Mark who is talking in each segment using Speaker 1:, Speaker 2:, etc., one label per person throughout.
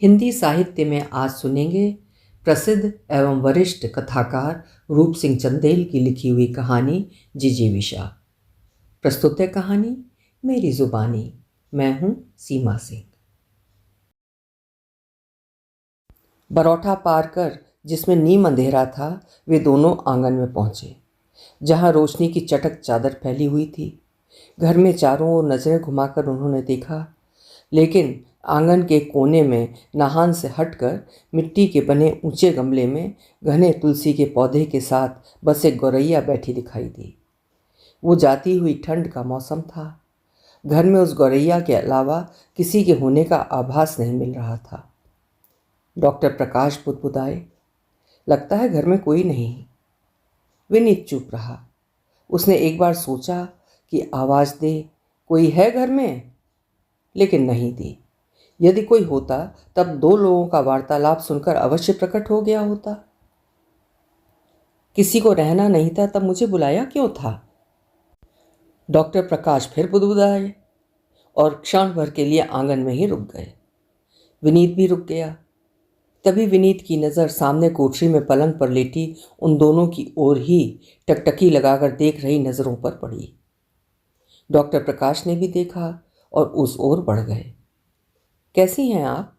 Speaker 1: हिंदी साहित्य में आज सुनेंगे प्रसिद्ध एवं वरिष्ठ कथाकार रूप सिंह चंदेल की लिखी हुई कहानी जिजीविषा। प्रस्तुत है कहानी मेरी जुबानी। मैं हूं सीमा सिंह। बरौठा पार कर जिसमें नीम अंधेरा था, वे दोनों आंगन में पहुंचे, जहां रोशनी की चटक चादर फैली हुई थी। घर में चारों ओर नजरें घुमाकर उन्होंने देखा, लेकिन आंगन के कोने में नहान से हटकर मिट्टी के बने ऊंचे गमले में घने तुलसी के पौधे के साथ बस एक गौरैया बैठी दिखाई दी। वो जाती हुई ठंड का मौसम था। घर में उस गौरैया के अलावा किसी के होने का आभास नहीं मिल रहा था। डॉक्टर प्रकाश बुदबुदाए, लगता है घर में कोई नहीं। विनीत चुप रहा। उसने एक बार सोचा कि आवाज दे, कोई है घर में, लेकिन नहीं दी। यदि कोई होता तब दो लोगों का वार्तालाप सुनकर अवश्य प्रकट हो गया होता। किसी को रहना नहीं था तब मुझे बुलाया क्यों था? डॉक्टर प्रकाश फिर बुदबुदाए और क्षण भर के लिए आंगन में ही रुक गए। विनीत भी रुक गया। तभी विनीत की नज़र सामने कोठरी में पलंग पर लेटी उन दोनों की ओर ही टकटकी लगाकर देख रही नज़रों पर पड़ी। डॉक्टर प्रकाश ने भी देखा और उस ओर बढ़ गए। कैसी हैं आप?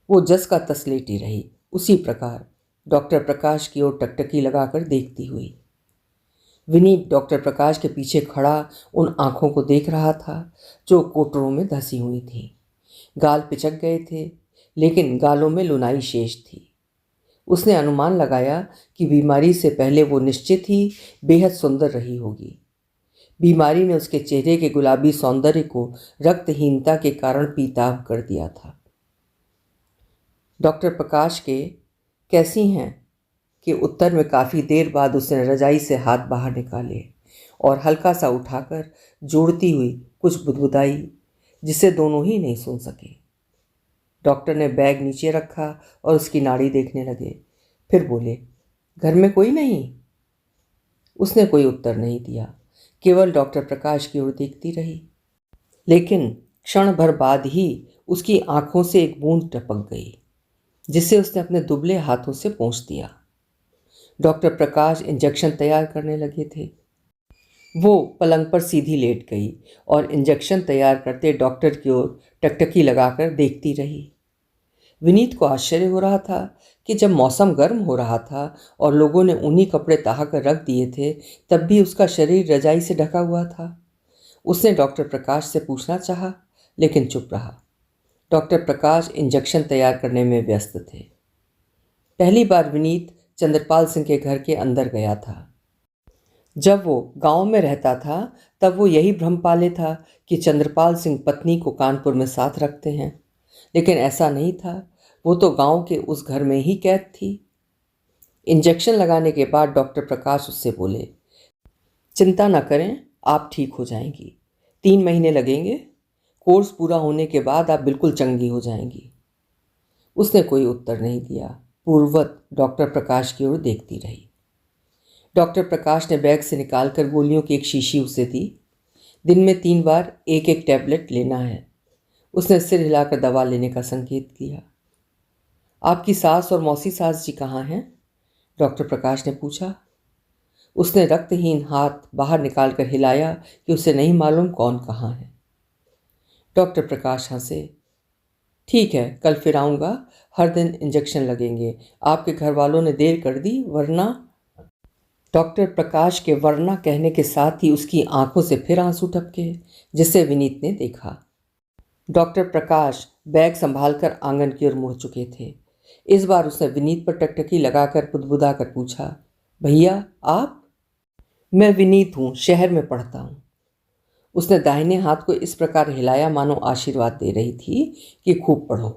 Speaker 1: वो जस का तस लेटी रही, उसी प्रकार डॉक्टर प्रकाश की ओर टकटकी लगाकर देखती हुई। विनीत डॉक्टर प्रकाश के पीछे खड़ा उन आंखों को देख रहा था जो कोटरों में धसी हुई थी। गाल पिचक गए थे, लेकिन गालों में लुनाई शेष थी। उसने अनुमान लगाया कि बीमारी से पहले वो निश्चित ही बेहद सुंदर रही होगी। बीमारी ने उसके चेहरे के गुलाबी सौंदर्य को रक्तहीनता के कारण पीताभ कर दिया था। डॉक्टर प्रकाश के कैसी हैं के उत्तर में काफ़ी देर बाद उसने रजाई से हाथ बाहर निकाले और हल्का सा उठाकर जोड़ती हुई कुछ बुदबुदाई, जिसे दोनों ही नहीं सुन सके। डॉक्टर ने बैग नीचे रखा और उसकी नाड़ी देखने लगे। फिर बोले, घर में कोई नहीं? उसने कोई उत्तर नहीं दिया, केवल डॉक्टर प्रकाश की ओर देखती रही। लेकिन क्षण भर बाद ही उसकी आंखों से एक बूंद टपक गई, जिसे उसने अपने दुबले हाथों से पोंछ दिया। डॉक्टर प्रकाश इंजेक्शन तैयार करने लगे थे। वो पलंग पर सीधी लेट गई और इंजेक्शन तैयार करते डॉक्टर की ओर टकटकी लगाकर देखती रही। विनीत को आश्चर्य हो रहा था कि जब मौसम गर्म हो रहा था और लोगों ने ऊनी कपड़े ताह कर रख दिए थे, तब भी उसका शरीर रजाई से ढका हुआ था। उसने डॉक्टर प्रकाश से पूछना चाहा, लेकिन चुप रहा। डॉक्टर प्रकाश इंजेक्शन तैयार करने में व्यस्त थे। पहली बार विनीत चंद्रपाल सिंह के घर के अंदर गया था। जब वो गांव में रहता था तब वो यही भ्रम पाले था कि चंद्रपाल सिंह पत्नी को कानपुर में साथ रखते हैं, लेकिन ऐसा नहीं था। वो तो गांव के उस घर में ही कैद थी। इंजेक्शन लगाने के बाद डॉक्टर प्रकाश उससे बोले, चिंता न करें, आप ठीक हो जाएंगी। 3 महीने लगेंगे। कोर्स पूरा होने के बाद आप बिल्कुल चंगी हो जाएंगी। उसने कोई उत्तर नहीं दिया, पूर्ववत डॉक्टर प्रकाश की ओर देखती रही। डॉक्टर प्रकाश ने बैग से निकालकर गोलियों की एक शीशी उसे दी। दिन में 3 बार एक एक टैबलेट लेना है। उसने सिर हिलाकर दवा लेने का संकेत किया। आपकी सास और मौसी सास जी कहाँ हैं? डॉक्टर प्रकाश ने पूछा। उसने रक्तहीन हाथ बाहर निकालकर हिलाया कि उसे नहीं मालूम कौन कहाँ है। डॉक्टर प्रकाश हंसे। ठीक है, कल फिर आऊँगा। हर दिन इंजेक्शन लगेंगे। आपके घर वालों ने देर कर दी, वरना। डॉक्टर प्रकाश के वरना कहने के साथ ही उसकी आंखों से फिर आंसू टपके, जिसे विनीत ने देखा। डॉक्टर प्रकाश बैग संभालकर आंगन की ओर मुड़ चुके थे। इस बार उसने विनीत पर टकटकी लगाकर बुदबुदा कर पूछा, भैया आप? मैं विनीत हूँ, शहर में पढ़ता हूँ। उसने दाहिने हाथ को इस प्रकार हिलाया मानो आशीर्वाद दे रही थी कि खूब पढ़ो।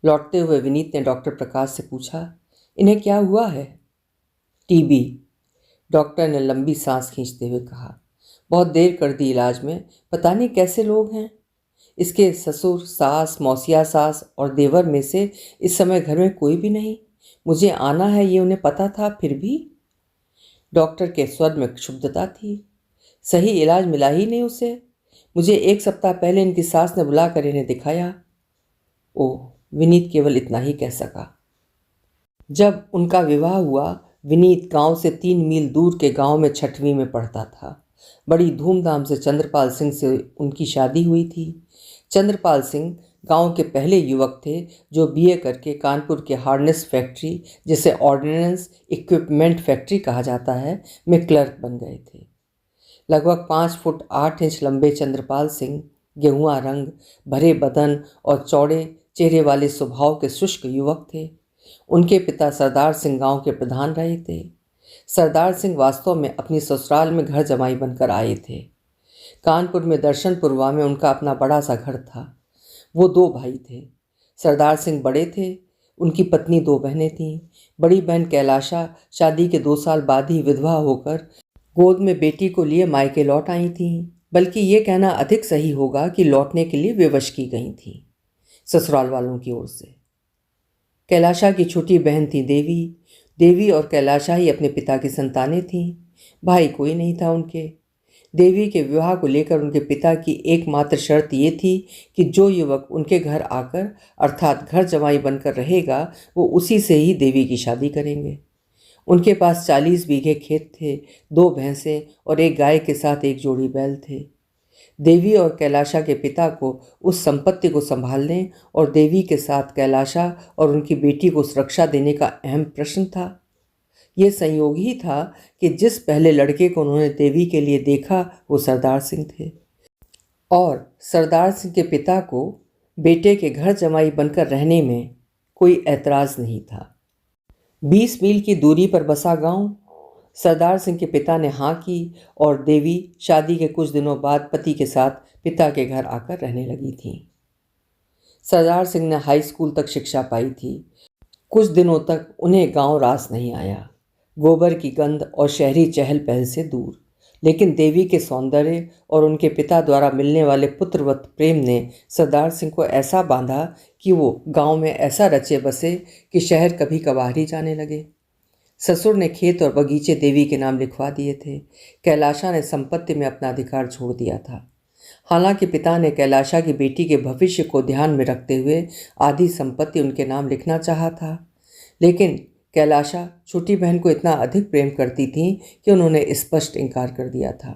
Speaker 1: लौटते हुए विनीत ने डॉक्टर प्रकाश से पूछा, इन्हें क्या हुआ है? टीबी, डॉक्टर ने लंबी सांस खींचते हुए कहा। बहुत देर कर दी इलाज में, पता नहीं कैसे लोग हैं। इसके ससुर, सास, मौसिया सास और देवर में से इस समय घर में कोई भी नहीं। मुझे आना है ये उन्हें पता था, फिर भी। डॉक्टर के स्वर में क्षुब्धता थी। सही इलाज मिला ही नहीं उसे। मुझे 1 सप्ताह पहले इनकी सास ने बुलाकर इन्हें दिखाया। ओह, विनीत केवल इतना ही कह सका। जब उनका विवाह हुआ, विनीत गांव से 3 मील दूर के गांव में 6वीं में पढ़ता था। बड़ी धूमधाम से चंद्रपाल सिंह से उनकी शादी हुई थी। चंद्रपाल सिंह गांव के पहले युवक थे जो बीए करके कानपुर के हार्नेस फैक्ट्री, जिसे ऑर्डिनेंस इक्विपमेंट फैक्ट्री कहा जाता है, में क्लर्क बन गए थे। लगभग 5 फुट 8 इंच लंबे चंद्रपाल सिंह गेहुआ रंग, भरे बदन और चौड़े चेहरे वाले स्वभाव के शुष्क युवक थे। उनके पिता सरदार सिंह गांव के प्रधान रहे थे। सरदार सिंह वास्तव में अपनी ससुराल में घर जमाई बनकर आए थे। कानपुर में दर्शनपुरवा में उनका अपना बड़ा सा घर था। वो 2 भाई थे। सरदार सिंह बड़े थे। उनकी पत्नी 2 बहनें थीं। बड़ी बहन कैलाशा शादी के 2 साल बाद ही विधवा होकर गोद में बेटी को लिए मायके लौट आई थीं, बल्कि ये कहना अधिक सही होगा कि लौटने के लिए विवश की गई थीं ससुराल वालों की ओर से। कैलाशा की छोटी बहन थी देवी। देवी और कैलाशा ही अपने पिता की संतानें थीं। भाई कोई नहीं था उनके। देवी के विवाह को लेकर उनके पिता की एकमात्र शर्त ये थी कि जो युवक उनके घर आकर अर्थात घर जमाई बनकर रहेगा, वो उसी से ही देवी की शादी करेंगे। उनके पास 40 बीघे खेत थे, 2 भैंसें और एक गाय के साथ एक जोड़ी बैल थे। देवी और कैलाशा के पिता को उस संपत्ति को संभालने और देवी के साथ कैलाशा और उनकी बेटी को सुरक्षा देने का अहम प्रश्न था। ये संयोग ही था कि जिस पहले लड़के को उन्होंने देवी के लिए देखा वो सरदार सिंह थे, और सरदार सिंह के पिता को बेटे के घर जमाई बनकर रहने में कोई ऐतराज़ नहीं था। 20 मील की दूरी पर बसा गांव। सरदार सिंह के पिता ने हाँ की और देवी शादी के कुछ दिनों बाद पति के साथ पिता के घर आकर रहने लगी थी। सरदार सिंह ने हाई स्कूल तक शिक्षा पाई थी। कुछ दिनों तक उन्हें गांव रास नहीं आया, गोबर की गंध और शहरी चहल पहल से दूर। लेकिन देवी के सौंदर्य और उनके पिता द्वारा मिलने वाले पुत्रवत प्रेम ने सरदार सिंह को ऐसा बांधा कि वो गांव में ऐसा रचे बसे कि शहर कभी कभार ही जाने लगे। ससुर ने खेत और बगीचे देवी के नाम लिखवा दिए थे। कैलाशा ने संपत्ति में अपना अधिकार छोड़ दिया था। हालांकि पिता ने कैलाशा की बेटी के भविष्य को ध्यान में रखते हुए आधी संपत्ति उनके नाम लिखना चाहा था, लेकिन कैलाशा छोटी बहन को इतना अधिक प्रेम करती थी कि उन्होंने स्पष्ट इनकार कर दिया था।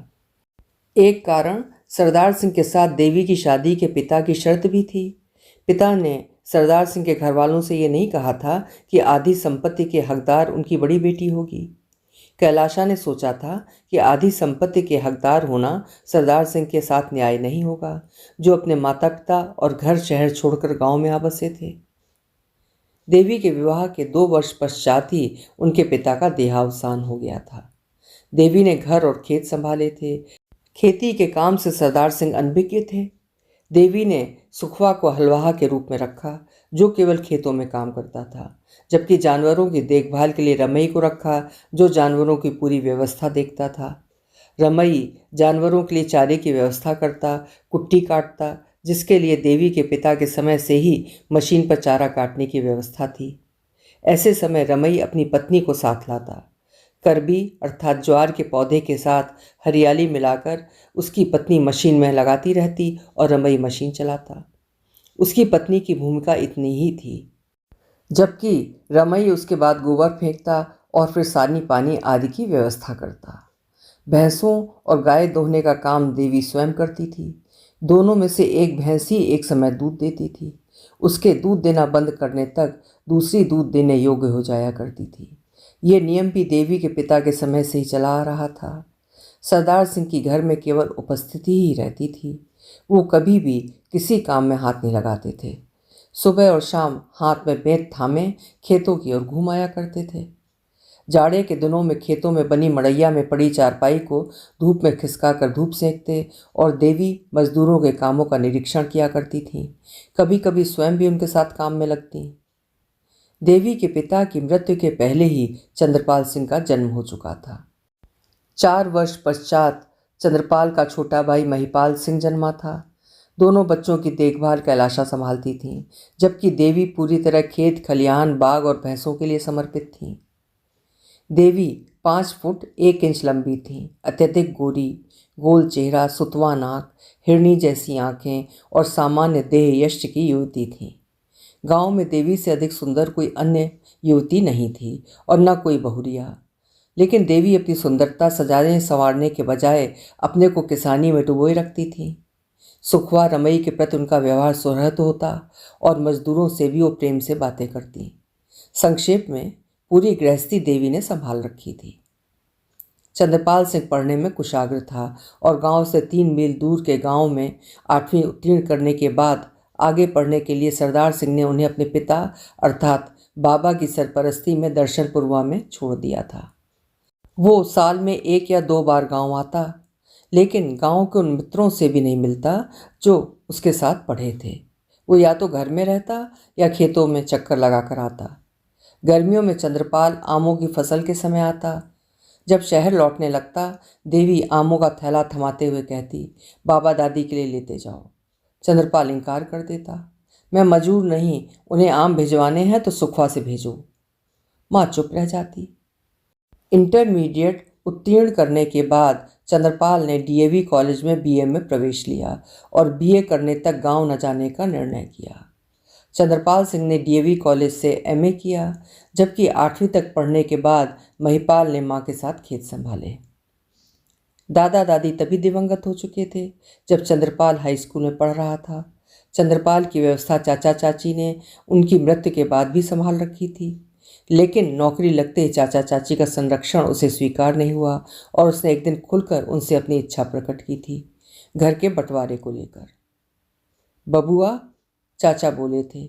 Speaker 1: एक कारण सरदार सिंह के साथ देवी की शादी के पिता की शर्त भी थी। पिता ने सरदार सिंह के घर वालों से ये नहीं कहा था कि आधी संपत्ति के हकदार उनकी बड़ी बेटी होगी। कैलाशा ने सोचा था कि आधी संपत्ति के हकदार होना सरदार सिंह के साथ न्याय नहीं होगा, जो अपने माता पिता और घर शहर छोड़कर गांव में आ बसे थे। देवी के विवाह के 2 वर्ष पश्चात ही उनके पिता का देहावसान हो गया था। देवी ने घर और खेत संभाले थे। खेती के काम से सरदार सिंह अनभिज्ञ थे। देवी ने सुखवा को हलवाहा के रूप में रखा, जो केवल खेतों में काम करता था, जबकि जानवरों की देखभाल के लिए रमई को रखा, जो जानवरों की पूरी व्यवस्था देखता था। रमई जानवरों के लिए चारे की व्यवस्था करता, कुट्टी काटता, जिसके लिए देवी के पिता के समय से ही मशीन पर चारा काटने की व्यवस्था थी। ऐसे समय रमई अपनी पत्नी को साथ लाता। करबी अर्थात ज्वार के पौधे के साथ हरियाली मिलाकर उसकी पत्नी मशीन में लगाती रहती और रमई मशीन चलाता। उसकी पत्नी की भूमिका इतनी ही थी, जबकि रमई उसके बाद गोबर फेंकता और फिर सानी पानी आदि की व्यवस्था करता। भैंसों और गाय दोहने का काम देवी स्वयं करती थी। दोनों में से एक भैंस ही एक समय दूध देती थी। उसके दूध देना बंद करने तक दूसरी दूध देने योग्य हो जाया करती थी। ये नियम भी देवी के पिता के समय से ही चला आ रहा था। सरदार सिंह की घर में केवल उपस्थिति ही रहती थी। वो कभी भी किसी काम में हाथ नहीं लगाते थे। सुबह और शाम हाथ में बेंत थामे खेतों की ओर घूम आया करते थे। जाड़े के दिनों में खेतों में बनी मड़ैया में पड़ी चारपाई को धूप में खिसका कर धूप सेंकते और देवी मजदूरों के कामों का निरीक्षण किया करती थीं। कभी कभी स्वयं भी उनके साथ काम में लगती। देवी के पिता की मृत्यु के पहले ही चंद्रपाल सिंह का जन्म हो चुका था। 4 वर्ष पश्चात चंद्रपाल का छोटा भाई महिपाल सिंह जन्मा था। दोनों बच्चों की देखभाल कैलाशा संभालती थीं, जबकि देवी पूरी तरह खेत खलिहान बाग और भैंसों के लिए समर्पित थीं। देवी 5 फुट 1 इंच लंबी थीं, अत्यधिक गोरी, गोल चेहरा, सुतवा नाक, हिरनी जैसी आंखें और सामान्य देह यष्ट की युवती थीं। गांव में देवी से अधिक सुंदर कोई अन्य युवती नहीं थी और न कोई बहुरिया, लेकिन देवी अपनी सुंदरता सजाने संवारने के बजाय अपने को किसानी में डुबोए रखती थी। सुखवा रमई के प्रति उनका व्यवहार सुहृद होता और मजदूरों से भी वो प्रेम से बातें करती। संक्षेप में पूरी गृहस्थी देवी ने संभाल रखी थी। चंद्रपाल सिंह पढ़ने में कुशाग्र था और गांव से 3 मील दूर के गांव में 8वीं उत्तीर्ण करने के बाद आगे पढ़ने के लिए सरदार सिंह ने उन्हें अपने पिता अर्थात बाबा की सरपरस्ती में दर्शनपुरवा में छोड़ दिया था। वो साल में 1 या 2 बार गांव आता, लेकिन गांव के उन मित्रों से भी नहीं मिलता जो उसके साथ पढ़े थे। वो या तो घर में रहता या खेतों में चक्कर लगा कर आता। गर्मियों में चंद्रपाल आमों की फसल के समय आता। जब शहर लौटने लगता, देवी आमों का थैला थमाते हुए कहती, बाबा दादी के लिए लेते जाओ। चंद्रपाल इनकार कर देता, मैं मजूर नहीं, उन्हें आम भिजवाने हैं तो सुखवा से भेजो। माँ चुप रह जाती। इंटरमीडिएट उत्तीर्ण करने के बाद चंद्रपाल ने डीएवी कॉलेज में बीए में प्रवेश लिया और बीए करने तक गांव न जाने का निर्णय किया। चंद्रपाल सिंह ने डीएवी कॉलेज से एमए किया, जबकि 8वीं तक पढ़ने के बाद महिपाल ने मां के साथ खेत संभाले। दादा दादी तभी दिवंगत हो चुके थे जब चंद्रपाल हाई स्कूल में पढ़ रहा था। चंद्रपाल की व्यवस्था चाचा चाची ने उनकी मृत्यु के बाद भी संभाल रखी थी, लेकिन नौकरी लगते ही चाचा चाची का संरक्षण उसे स्वीकार नहीं हुआ और उसने एक दिन खुलकर उनसे अपनी इच्छा प्रकट की थी, घर के बंटवारे को लेकर। बबुआ, चाचा बोले थे,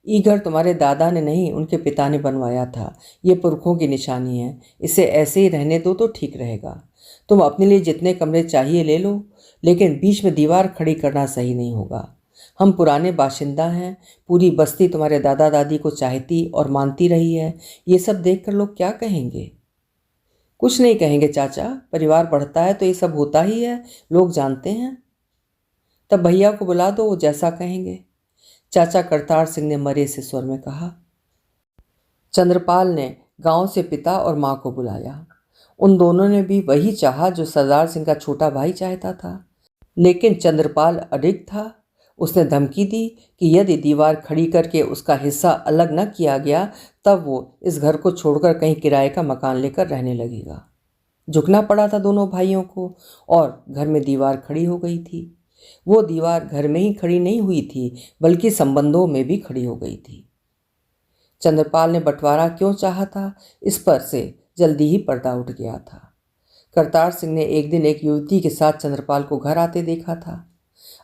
Speaker 1: ये घर तुम्हारे दादा ने नहीं, उनके पिता ने बनवाया था। ये पुरखों की निशानी है, इसे ऐसे ही रहने दो तो ठीक रहेगा। तुम अपने लिए जितने कमरे चाहिए ले लो, लेकिन बीच में दीवार खड़ी करना सही नहीं होगा। हम पुराने बाशिंदा हैं, पूरी बस्ती तुम्हारे दादा दादी को चाहती और मानती रही है। ये सब देखकर लोग क्या कहेंगे? कुछ नहीं कहेंगे चाचा, परिवार बढ़ता है तो ये सब होता ही है, लोग जानते हैं। तब भैया को बुला दो, वो जैसा कहेंगे। चाचा करतार सिंह ने मरे से स्वर में कहा। चंद्रपाल ने गांव से पिता और मां को बुलाया। उन दोनों ने भी वही चाहा जो सरदार सिंह का छोटा भाई चाहता था, लेकिन चंद्रपाल अडिग था। उसने धमकी दी कि यदि दीवार खड़ी करके उसका हिस्सा अलग न किया गया तब वो इस घर को छोड़कर कहीं किराए का मकान लेकर रहने लगेगा। झुकना पड़ा था दोनों भाइयों को और घर में दीवार खड़ी हो गई थी। वो दीवार घर में ही खड़ी नहीं हुई थी, बल्कि संबंधों में भी खड़ी हो गई थी। चंद्रपाल ने बंटवारा क्यों चाहा था, इस पर से जल्दी ही पर्दा उठ गया था। करतार सिंह ने एक दिन एक युवती के साथ चंद्रपाल को घर आते देखा था।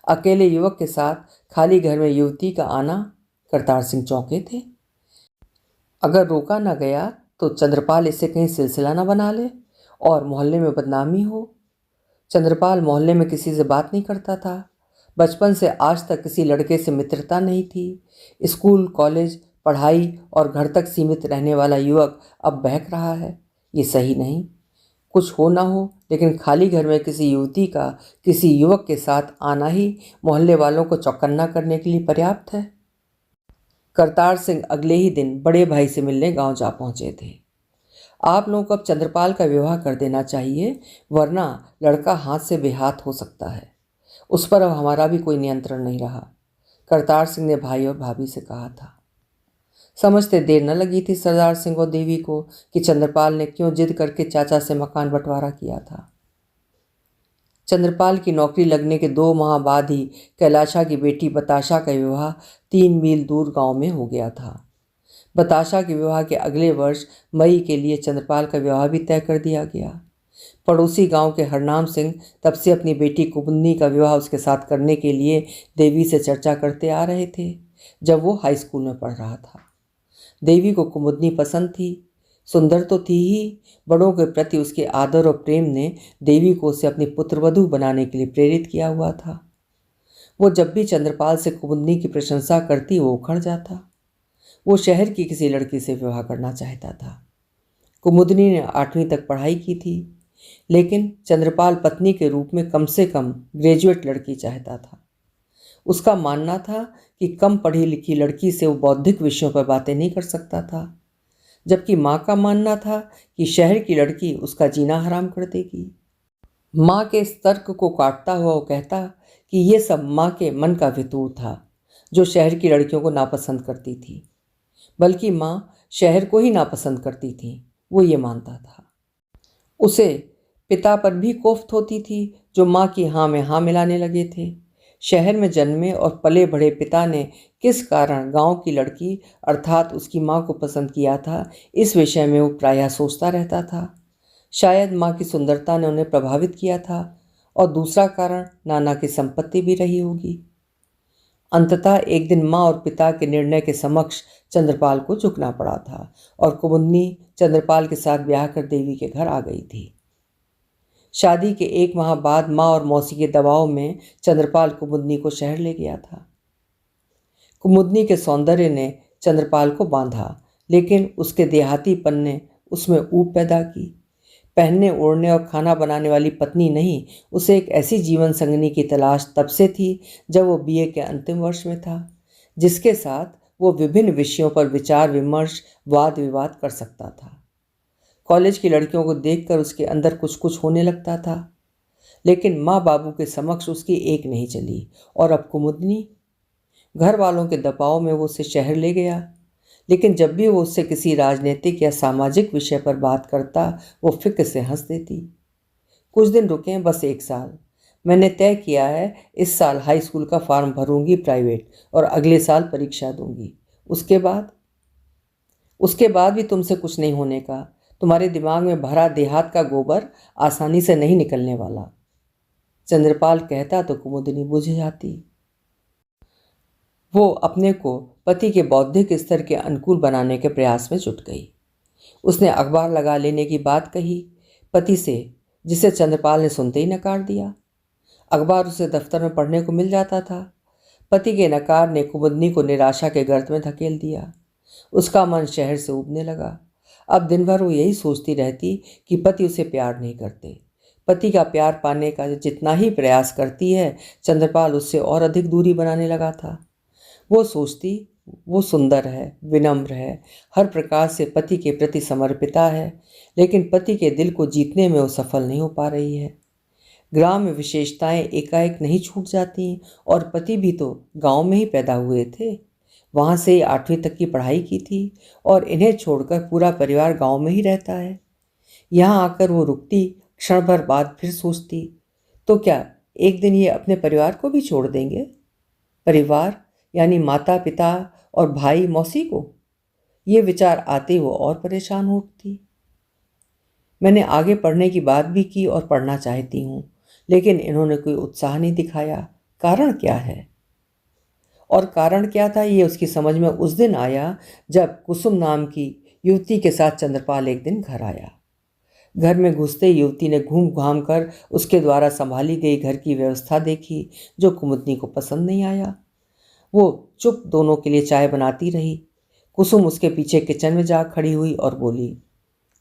Speaker 1: अकेले युवक के साथ खाली घर में युवती का आना करतार सिंह चौंके थे। अगर रोका न गया तो चंद्रपाल इसे कहीं सिलसिला न बना ले और मोहल्ले में बदनामी हो। चंद्रपाल मोहल्ले में किसी से बात नहीं करता था। बचपन से आज तक किसी लड़के से मित्रता नहीं थी। स्कूल, कॉलेज, पढ़ाई और घर तक सीमित रहने वाला युवक अब बहक रहा है। ये सही नहीं। कुछ हो ना हो, लेकिन खाली घर में किसी युवती का किसी युवक के साथ आना ही मोहल्ले वालों को चौकन्ना करने के लिए पर्याप्त है। करतार सिंह अगले ही दिन बड़े भाई से मिलने गांव जा पहुंचे थे। आप लोगों को अब चंद्रपाल का विवाह कर देना चाहिए, वरना लड़का हाथ से बेहाथ हो सकता है। उस पर अब हमारा भी कोई नियंत्रण नहीं रहा, करतार सिंह ने भाई और भाभी से कहा था। समझते देर न लगी थी सरदार सिंह और देवी को कि चंद्रपाल ने क्यों जिद करके चाचा से मकान बंटवारा किया था। चंद्रपाल की नौकरी लगने के 2 माह बाद ही कैलाशा की बेटी बताशा का विवाह 3 मील दूर गांव में हो गया था। बताशा के विवाह के अगले वर्ष मई के लिए चंद्रपाल का विवाह भी तय कर दिया गया। पड़ोसी गांव के हरनाम सिंह तब से अपनी बेटी कुमुदनी का विवाह उसके साथ करने के लिए देवी से चर्चा करते आ रहे थे, जब वो हाई स्कूल में पढ़ रहा था। देवी को कुमुदनी पसंद थी। सुंदर तो थी ही, बड़ों के प्रति उसके आदर और प्रेम ने देवी को उसे अपनी पुत्रवधू बनाने के लिए प्रेरित किया हुआ था। वो जब भी चंद्रपाल से कुमुदनी की प्रशंसा करती वो उखड़ जाता। वो शहर की किसी लड़की से विवाह करना चाहता था। कुमुदनी ने 8वीं तक पढ़ाई की थी, लेकिन चंद्रपाल पत्नी के रूप में कम से कम ग्रेजुएट लड़की चाहता था। उसका मानना था कि कम पढ़ी लिखी लड़की से वो बौद्धिक विषयों पर बातें नहीं कर सकता था, जबकि माँ का मानना था कि शहर की लड़की उसका जीना हराम कर देगी। माँ के इस तर्क को काटता हुआ वो कहता कि ये सब माँ के मन का वितूर था। जो शहर की लड़कियों को नापसंद करती थी, बल्कि माँ शहर को ही नापसंद करती थी, वो ये मानता था। उसे पिता पर भी कोफ्त होती थी, जो माँ की हाँ में हाँ मिलाने लगे थे। शहर में जन्मे और पले बढ़े पिता ने किस कारण गांव की लड़की अर्थात उसकी माँ को पसंद किया था, इस विषय में वो प्रायः सोचता रहता था। शायद माँ की सुंदरता ने उन्हें प्रभावित किया था, और दूसरा कारण नाना की संपत्ति भी रही होगी। अंततः एक दिन माँ और पिता के निर्णय के समक्ष चंद्रपाल को झुकना पड़ा था, और कुमुदनी चंद्रपाल के साथ ब्याह कर देवी के घर आ गई थी। शादी के 1 माह बाद माँ और मौसी के दबाव में चंद्रपाल कुमुदनी को शहर ले गया था। कुमुदनी के सौंदर्य ने चंद्रपाल को बांधा, लेकिन उसके देहातीपन ने उसमें ऊब पैदा की। पहनने ओढ़ने और खाना बनाने वाली पत्नी नहीं, उसे एक ऐसी जीवन संगिनी की तलाश तब से थी जब वो बीए के अंतिम वर्ष में था, जिसके साथ वो विभिन्न विषयों पर विचार विमर्श वाद विवाद कर सकता था। कॉलेज की लड़कियों को देखकर उसके अंदर कुछ कुछ होने लगता था, लेकिन माँ बाबू के समक्ष उसकी एक नहीं चली। और अब कुमुदनी, घर वालों के दबाव में वो उसे शहर ले गया, लेकिन जब भी वो उससे किसी राजनीतिक या सामाजिक विषय पर बात करता, वो फिक्र से हंस देती। कुछ दिन रुकें, बस 1 साल। मैंने तय किया है, इस साल हाई स्कूल का फॉर्म भरूंगी प्राइवेट, और अगले साल परीक्षा दूंगी। उसके बाद भी तुमसे कुछ नहीं होने का। तुम्हारे दिमाग में भरा देहात का गोबर आसानी से नहीं निकलने वाला। चंद्रपाल कहता तो कुमुदनी बुझ जाती। वो अपने को पति के बौद्धिक स्तर के अनुकूल बनाने के प्रयास में जुट गई। उसने अखबार लगा लेने की बात कही पति से, जिसे चंद्रपाल ने सुनते ही नकार दिया। अखबार उसे दफ्तर में पढ़ने को मिल जाता था। पति के नकार ने कुमुदनी को निराशा के गर्त में धकेल दिया। उसका मन शहर से उबने लगा। अब दिन भर वो यही सोचती रहती कि पति उसे प्यार नहीं करते। पति का प्यार पाने का जितना ही प्रयास करती है, चंद्रपाल उससे और अधिक दूरी बनाने लगा था। वो सोचती वो सुंदर है, विनम्र है, हर प्रकार से पति के प्रति समर्पिता है, लेकिन पति के दिल को जीतने में वो सफल नहीं हो पा रही है। ग्राम में विशेषताएं एकाएक नहीं छूट जाती, और पति भी तो गांव में ही पैदा हुए थे, वहां से 8वीं तक की पढ़ाई की थी, और इन्हें छोड़कर पूरा परिवार गांव में ही रहता है। यहाँ आकर वो रुकती, क्षण भर बाद फिर सोचती, तो क्या एक दिन ये अपने परिवार को भी छोड़ देंगे? परिवार यानी माता पिता और भाई मौसी को। ये विचार आते वो और परेशान हो उठती। मैंने आगे पढ़ने की बात भी की और पढ़ना चाहती हूँ, लेकिन इन्होंने कोई उत्साह नहीं दिखाया। कारण क्या है? और कारण क्या था, ये उसकी समझ में उस दिन आया जब कुसुम नाम की युवती के साथ चंद्रपाल एक दिन घर आया। घर में घुसते युवती ने घूम घाम कर उसके द्वारा संभाली गई घर की व्यवस्था देखी, जो कुमुदनी को पसंद नहीं आया। वो चुप दोनों के लिए चाय बनाती रही। कुसुम उसके पीछे किचन में जा खड़ी हुई और बोली,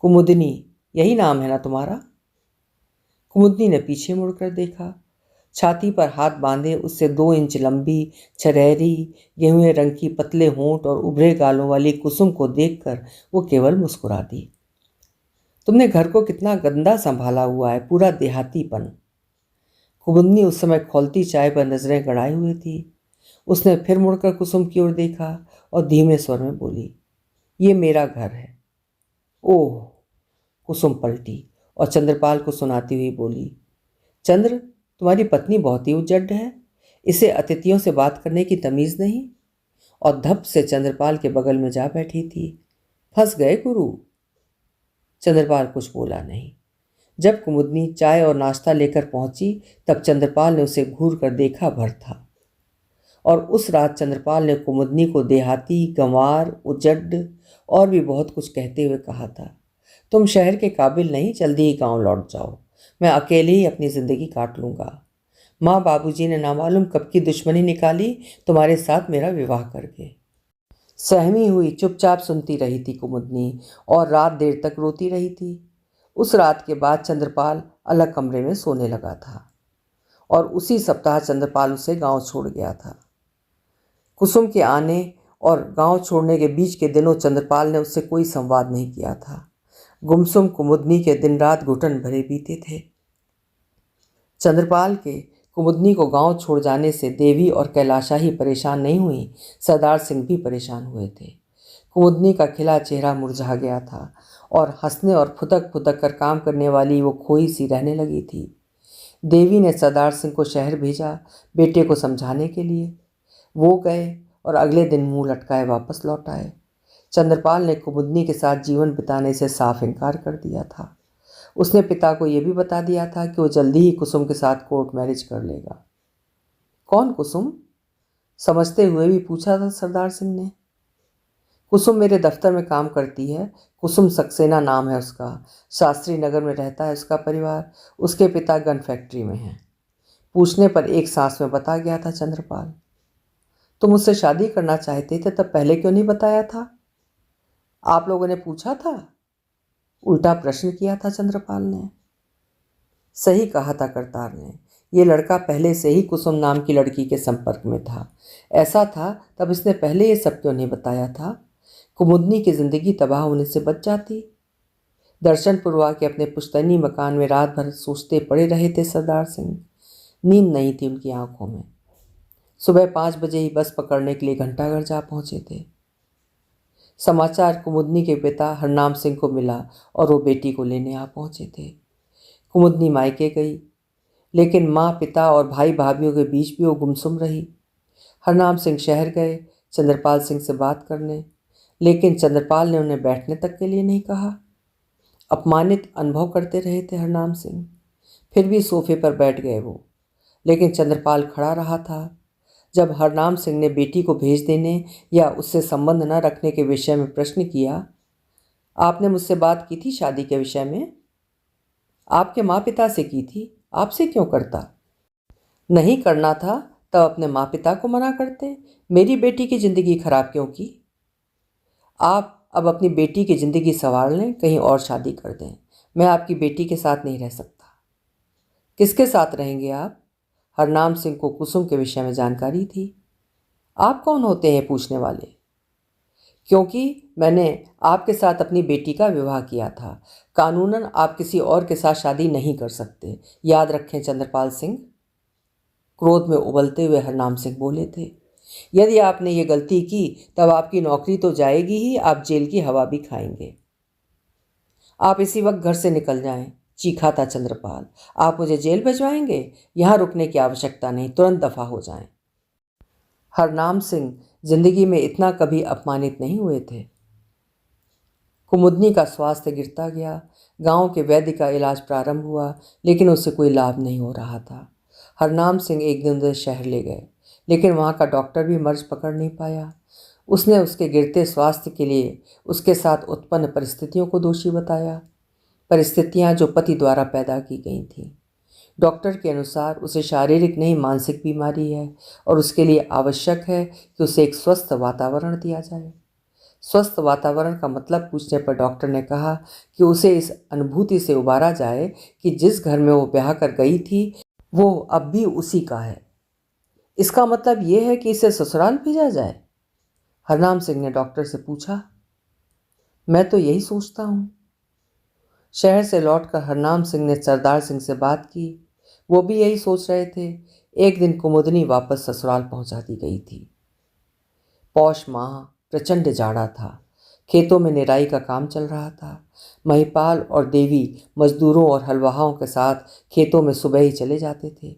Speaker 1: कुमुदनी, यही नाम है ना तुम्हारा? कुमुदनी ने पीछे मुड़कर देखा। छाती पर हाथ बांधे उससे 2 इंच लंबी, छरहरी, गेहुए रंग की पतले होंठ और उभरे गालों वाली कुसुम को देखकर वो केवल मुस्कुरा दी। तुमने घर को कितना गंदा संभाला हुआ है, पूरा देहातीपन। कुमुदनी उस समय खौलती चाय पर नजरें गड़ाए हुए थी। उसने फिर मुड़कर कुसुम की ओर देखा और धीमे स्वर में बोली, ये मेरा घर है। ओह! कुसुम पलटी और चंद्रपाल को सुनाती हुई बोली, चंद्र, तुम्हारी पत्नी बहुत ही उजड्ड है, इसे अतिथियों से बात करने की तमीज नहीं। और धप से चंद्रपाल के बगल में जा बैठी थी। फंस गए गुरु। चंद्रपाल कुछ बोला नहीं। जब कुमुदनी चाय और नाश्ता लेकर पहुंची, तब चंद्रपाल ने उसे घूर कर देखा भर था। और उस रात चंद्रपाल ने कुमुदनी को देहाती, गंवार, उजड्ड और भी बहुत कुछ कहते हुए कहा था, तुम शहर के काबिल नहीं, जल्दी ही गांव लौट जाओ। मैं अकेले ही अपनी ज़िंदगी काट लूँगा। माँ बाबूजी ने नामालूम कब की दुश्मनी निकाली तुम्हारे साथ मेरा विवाह करके। सहमी हुई चुपचाप सुनती रही थी कुमुदनी, और रात देर तक रोती रही थी। उस रात के बाद चंद्रपाल अलग कमरे में सोने लगा था, और उसी सप्ताह चंद्रपाल उसे गांव छोड़ गया था। कुसुम के आने और गांव छोड़ने के बीच के दिनों चंद्रपाल ने उससे कोई संवाद नहीं किया था। गुमसुम कुमुदनी के दिन रात घुटन भरे बीते थे। चंद्रपाल के कुमुदनी को गांव छोड़ जाने से देवी और कैलाशा ही परेशान नहीं हुई, सरदार सिंह भी परेशान हुए थे। कुमुदनी का खिला चेहरा मुरझा गया था और हंसने और फुदक फुदक कर काम करने वाली वो खोई सी रहने लगी थी। देवी ने सरदार सिंह को शहर भेजा बेटे को समझाने के लिए। वो गए और अगले दिन मुंह लटकाए वापस लौट आए। चंद्रपाल ने कुमुदनी के साथ जीवन बिताने से साफ इनकार कर दिया था। उसने पिता को यह भी बता दिया था कि वो जल्दी ही कुसुम के साथ कोर्ट मैरिज कर लेगा। कौन कुसुम? समझते हुए भी पूछा था सरदार सिंह ने। कुसुम मेरे दफ्तर में काम करती है। कुसुम सक्सेना नाम है उसका। शास्त्री नगर में रहता है उसका परिवार। उसके पिता गन फैक्ट्री में हैं। पूछने पर एक सांस में बता गया था चंद्रपाल। तुम उससे शादी करना चाहते थे तब पहले क्यों नहीं बताया था? आप लोगों ने पूछा था? उल्टा प्रश्न किया था चंद्रपाल ने। सही कहा था करतार ने। ये लड़का पहले से ही कुसुम नाम की लड़की के संपर्क में था। ऐसा था तब इसने पहले ये सब क्यों नहीं बताया था? कुमुदनी की जिंदगी तबाह होने से बच जाती। दर्शनपुरवा के अपने पुश्तैनी मकान में रात भर सोचते पड़े रहे थे सरदार सिंह। नींद नहीं थी उनकी आंखों में। सुबह 5 बजे ही बस पकड़ने के लिए घंटाघर जा पहुंचे थे। समाचार कुमुदनी के पिता हरनाम सिंह को मिला और वो बेटी को लेने आ पहुंचे थे। कुमुदनी मायके गई, लेकिन माँ पिता और भाई भाभीयों के बीच भी वो गुमसुम रही। हरनाम सिंह शहर गए चंद्रपाल सिंह से बात करने, लेकिन चंद्रपाल ने उन्हें बैठने तक के लिए नहीं कहा। अपमानित अनुभव करते रहे थे हरनाम सिंह। फिर भी सोफे पर बैठ गए वो, लेकिन चंद्रपाल खड़ा रहा था। जब हरनाम सिंह ने बेटी को भेज देने या उससे संबंध न रखने के विषय में प्रश्न किया, आपने मुझसे बात की थी शादी के विषय में? आपके माँ पिता से की थी, आपसे क्यों करता? नहीं करना था तब अपने माँ पिता को मना करते। मेरी बेटी की ज़िंदगी खराब क्यों की? आप अब अपनी बेटी की ज़िंदगी संवार लें, कहीं और शादी कर दें। मैं आपकी बेटी के साथ नहीं रह सकता। किसके साथ रहेंगे आप? हरनाम सिंह को कुसुम के विषय में जानकारी थी। आप कौन होते हैं पूछने वाले? क्योंकि मैंने आपके साथ अपनी बेटी का विवाह किया था। कानूनन आप किसी और के साथ शादी नहीं कर सकते, याद रखें चंद्रपाल सिंह। क्रोध में उबलते हुए हरनाम सिंह बोले थे। यदि आपने ये गलती की तब आपकी नौकरी तो जाएगी ही, आप जेल की हवा भी खाएंगे। आप इसी वक्त घर से निकल जाएं, चीखा था चंद्रपाल। आप मुझे जेल भिजवाएंगे? यहाँ रुकने की आवश्यकता नहीं, तुरंत दफा हो जाएं। हरनाम सिंह जिंदगी में इतना कभी अपमानित नहीं हुए थे। कुमुदनी का स्वास्थ्य गिरता गया। गांव के वैद्य का इलाज प्रारंभ हुआ, लेकिन उससे कोई लाभ नहीं हो रहा था। हरनाम सिंह एक दिन उसे शहर ले गए, लेकिन वहाँ का डॉक्टर भी मर्ज पकड़ नहीं पाया। उसने उसके गिरते स्वास्थ्य के लिए उसके साथ उत्पन्न परिस्थितियों को दोषी बताया, परिस्थितियाँ जो पति द्वारा पैदा की गई थीं। डॉक्टर के अनुसार उसे शारीरिक नहीं मानसिक बीमारी है और उसके लिए आवश्यक है कि उसे एक स्वस्थ वातावरण दिया जाए। स्वस्थ वातावरण का मतलब पूछने पर डॉक्टर ने कहा कि उसे इस अनुभूति से उबारा जाए कि जिस घर में वो ब्याह कर गई थी वो अब भी उसी का है। इसका मतलब ये है कि इसे ससुराल भेजा जाए? हरनाम सिंह ने डॉक्टर से पूछा। मैं तो यही सोचता हूँ। शहर से लौटकर हरनाम सिंह ने सरदार सिंह से बात की। वो भी यही सोच रहे थे। एक दिन कुमुदनी वापस ससुराल पहुंचा दी गई थी। पौष माह, प्रचंड जाड़ा था। खेतों में निराई का काम चल रहा था। महिपाल और देवी मजदूरों और हलवाहाओं के साथ खेतों में सुबह ही चले जाते थे।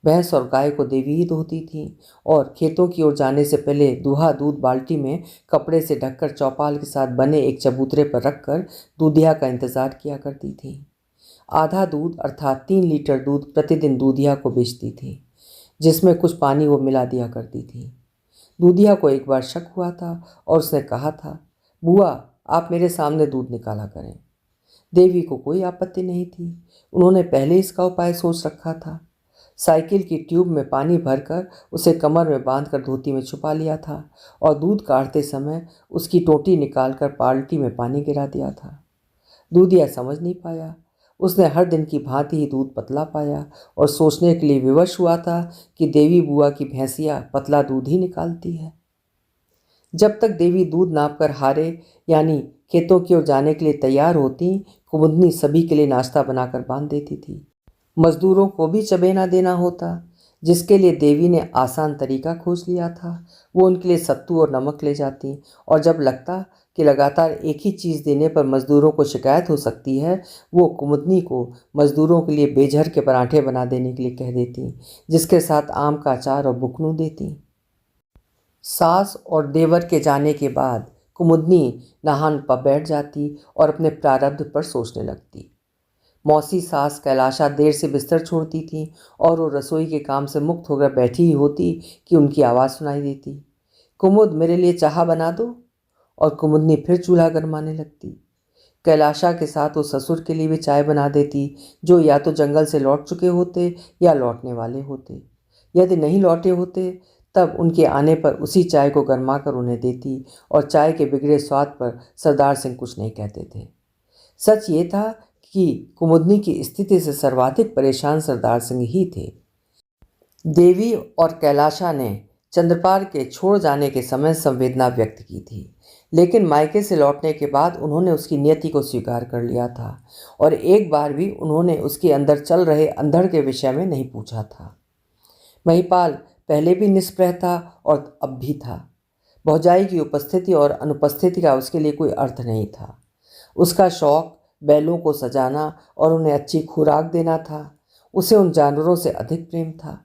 Speaker 1: भैंस और गाय को देवी ही धोती थीं और खेतों की ओर जाने से पहले दूहा दूध बाल्टी में कपड़े से ढककर चौपाल के साथ बने एक चबूतरे पर रखकर दूधिया का इंतजार किया करती थीं। आधा दूध अर्थात 3 लीटर दूध प्रतिदिन दूधिया को बेचती थी, जिसमें कुछ पानी वो मिला दिया करती थी। दूधिया को एक बार शक हुआ था और उसने कहा था, बुआ आप मेरे सामने दूध निकाला करें। देवी को कोई आपत्ति नहीं थी। उन्होंने पहले इसका उपाय सोच रखा था। साइकिल की ट्यूब में पानी भरकर उसे कमर में बांधकर धोती में छुपा लिया था और दूध काढ़ते समय उसकी टोटी निकालकर बाल्टी में पानी गिरा दिया था। दूधिया समझ नहीं पाया। उसने हर दिन की भांति ही दूध पतला पाया और सोचने के लिए विवश हुआ था कि देवी बुआ की भैंसिया पतला दूध ही निकालती है। जब तक देवी दूध नापकर हारे यानी खेतों की ओर जाने के लिए तैयार होती, कुमुदनी सभी के लिए नाश्ता बनाकर बांध देती थी। मजदूरों को भी चबेना देना होता। जिसके लिए देवी ने आसान तरीका खोज लिया था। वो उनके लिए सत्तू और नमक ले जाती और जब लगता कि लगातार एक ही चीज़ देने पर मज़दूरों को शिकायत हो सकती है, वो कुमुदनी को मज़दूरों के लिए बेझर के पराठे बना देने के लिए कह देती, जिसके साथ आम का अचार और बुकनू देती। सास और देवर के जाने के बाद कुमुदनी नहान पर बैठ जाती और अपने प्रारब्ध पर सोचने लगती। मौसी सास कैलाशा देर से बिस्तर छोड़ती थी और वो रसोई के काम से मुक्त होकर बैठी ही होती कि उनकी आवाज़ सुनाई देती, कुमुद मेरे लिए चाह बना दो। और कुमुदनी फिर चूल्हा गरमाने लगती। कैलाशा के साथ वो ससुर के लिए भी चाय बना देती, जो या तो जंगल से लौट चुके होते या लौटने वाले होते। यदि नहीं लौटे होते तब उनके आने पर उसी चाय को गरमा कर उन्हें देती और चाय के बिगड़े स्वाद पर सरदार सिंह कुछ नहीं कहते थे। सच ये था कि कुमुदनी की स्थिति से सर्वाधिक परेशान सरदार सिंह ही थे। देवी और कैलाशा ने चंद्रपाल के छोड़ जाने के समय संवेदना व्यक्त की थी, लेकिन मायके से लौटने के बाद उन्होंने उसकी नियति को स्वीकार कर लिया था और एक बार भी उन्होंने उसके अंदर चल रहे अंधड़ के विषय में नहीं पूछा था। महिपाल पहले भी निष्प्रह था और अब भी था। भौजाई की उपस्थिति और अनुपस्थिति का उसके लिए कोई अर्थ नहीं था। उसका शौक बैलों को सजाना और उन्हें अच्छी खुराक देना था। उसे उन जानवरों से अधिक प्रेम था।